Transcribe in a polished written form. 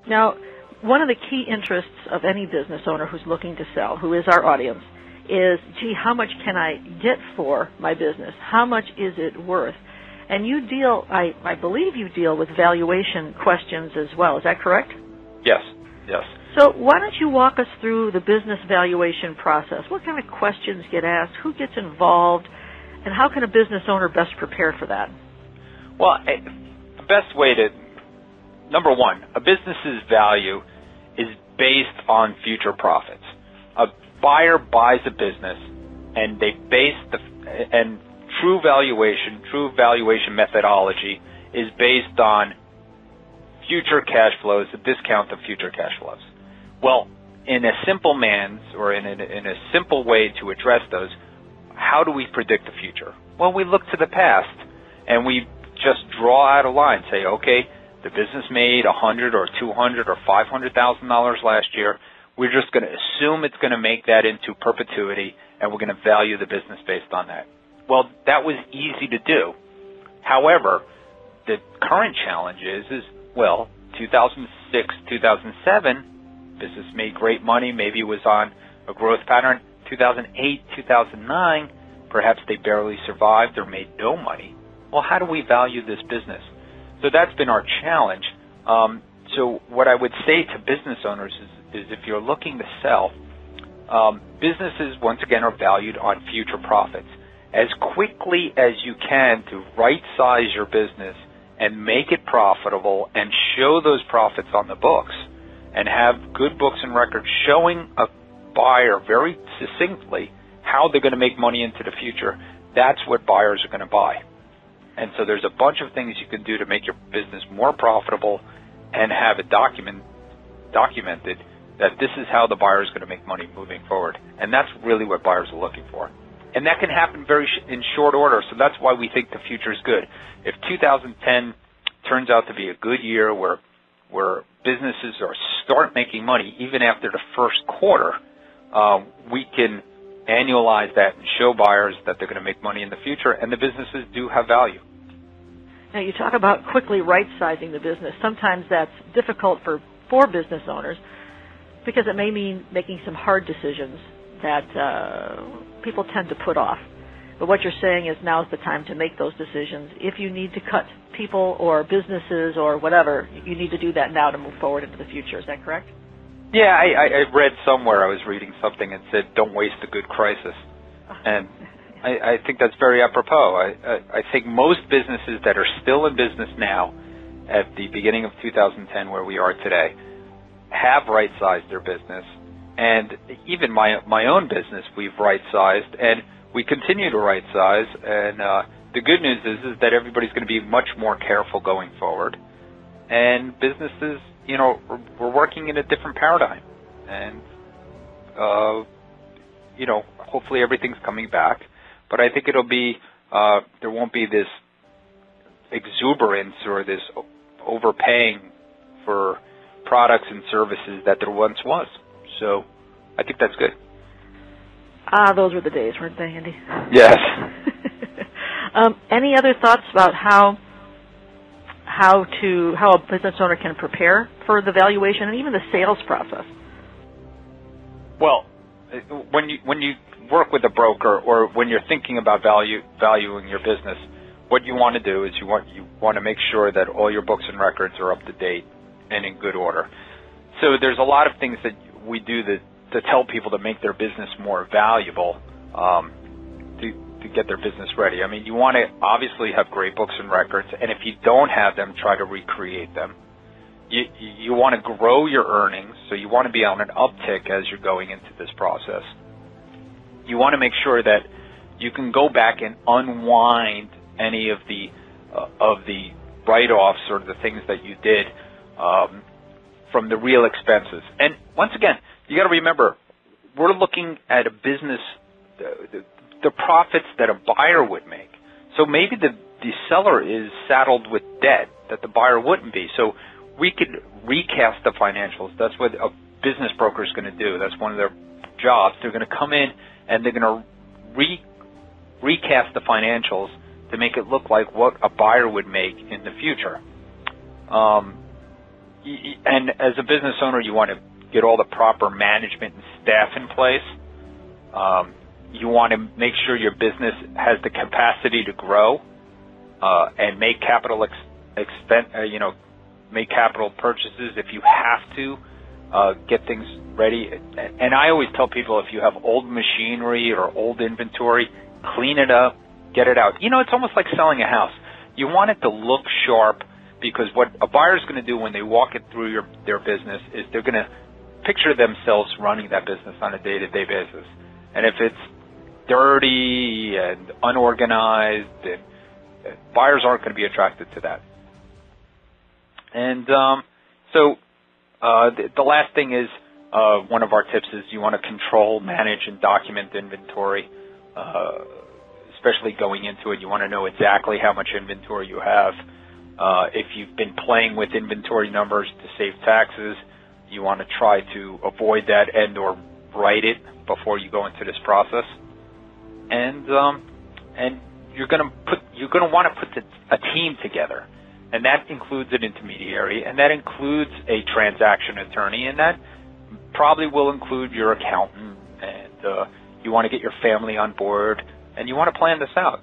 Now, one of the key interests of any business owner who's looking to sell, who is our audience, is, gee, how much can I get for my business? How much is it worth? And you deal, I believe you deal with valuation questions as well. Is that correct? Yes, yes. So why don't you walk us through the business valuation process? What kind of questions get asked? Who gets involved? And how can a business owner best prepare for that? Well, the best way to, number one, a business's value is based on future profits. A buyer buys a business, and they base and true valuation methodology is based on future cash flows, a discount of future cash flows. Well, in a simple in a simple way to address those, how do we predict the future? Well, we look to the past, and we just draw out a line, say, okay, the business made $100 or $200 or $500,000 last year. We're just going to assume it's going to make that into perpetuity, and we're going to value the business based on that. Well, that was easy to do. However, the current challenge is 2006, 2007, business made great money. Maybe it was on a growth pattern. 2008, 2009, perhaps they barely survived or made no money. Well, how do we value this business? So that's been our challenge. So what I would say to business owners is if you're looking to sell, businesses, once again, are valued on future profits. As quickly as you can to right-size your business and make it profitable and show those profits on the books and have good books and records showing a buyer very succinctly how they're going to make money into the future, that's what buyers are going to buy. And so there's a bunch of things you can do to make your business more profitable and have it documented that this is how the buyer is going to make money moving forward. And that's really what buyers are looking for. And that can happen in short order, so that's why we think the future is good. If 2010 turns out to be a good year where businesses start making money even after the first quarter, we can annualize that and show buyers that they're going to make money in the future, and the businesses do have value. Now, you talk about quickly right-sizing the business. Sometimes that's difficult for business owners because it may mean making some hard decisions that people tend to put off. But what you're saying is now's the time to make those decisions. If you need to cut people or businesses or whatever, you need to do that now to move forward into the future. Is that correct? Yeah, I read somewhere, I was reading something and said, don't waste a good crisis. And I think that's very apropos. I think most businesses that are still in business now at the beginning of 2010 where we are today have right-sized their business. And even my own business, we've right-sized, and we continue to right-size. And the good news is that everybody's going to be much more careful going forward. And businesses, we're working in a different paradigm. And, hopefully everything's coming back. But I think it'll be, there won't be this exuberance or this overpaying for products and services that there once was. So I think that's good. Those were the days, weren't they, Andy? Yes. Any other thoughts about how a business owner can prepare for the valuation and even the sales process? Well, when you work with a broker or when you're thinking about valuing your business, what you want to do is you want to make sure that all your books and records are up to date and in good order. So there's a lot of things that we do to tell people to make their business more valuable, to get their business ready. I mean, you want to obviously have great books and records, and if you don't have them, try to recreate them. You want to grow your earnings, so you want to be on an uptick as you're going into this process. You want to make sure that you can go back and unwind any of the write-offs or the things that you did from the real expenses. And once again, you got to remember, we're looking at a business, the profits that a buyer would make. So maybe the seller is saddled with debt that the buyer wouldn't be. So we could recast the financials. That's what a business broker is going to do. That's one of their jobs. They're going to come in and they're going to recast the financials to make it look like what a buyer would make in the future. and as a business owner, you want to get all the proper management and staff in place. You want to make sure your business has the capacity to grow and make capital make capital purchases if you have to. Get things ready. And I always tell people, if you have old machinery or old inventory, clean it up, get it out. It's almost like selling a house. You want it to look sharp, because what a buyer's going to do when they walk it through their business is they're going to picture themselves running that business on a day-to-day basis. And if it's dirty and unorganized, then buyers aren't going to be attracted to that. And the last thing is, one of our tips is you want to control, manage, and document inventory, especially going into it. You want to know exactly how much inventory you have. If you've been playing with inventory numbers to save taxes, you want to try to avoid that and/or write it before you go into this process. And you're going to want to put a team together. And that includes an intermediary, and that includes a transaction attorney, and that probably will include your accountant, and you want to get your family on board, and you want to plan this out.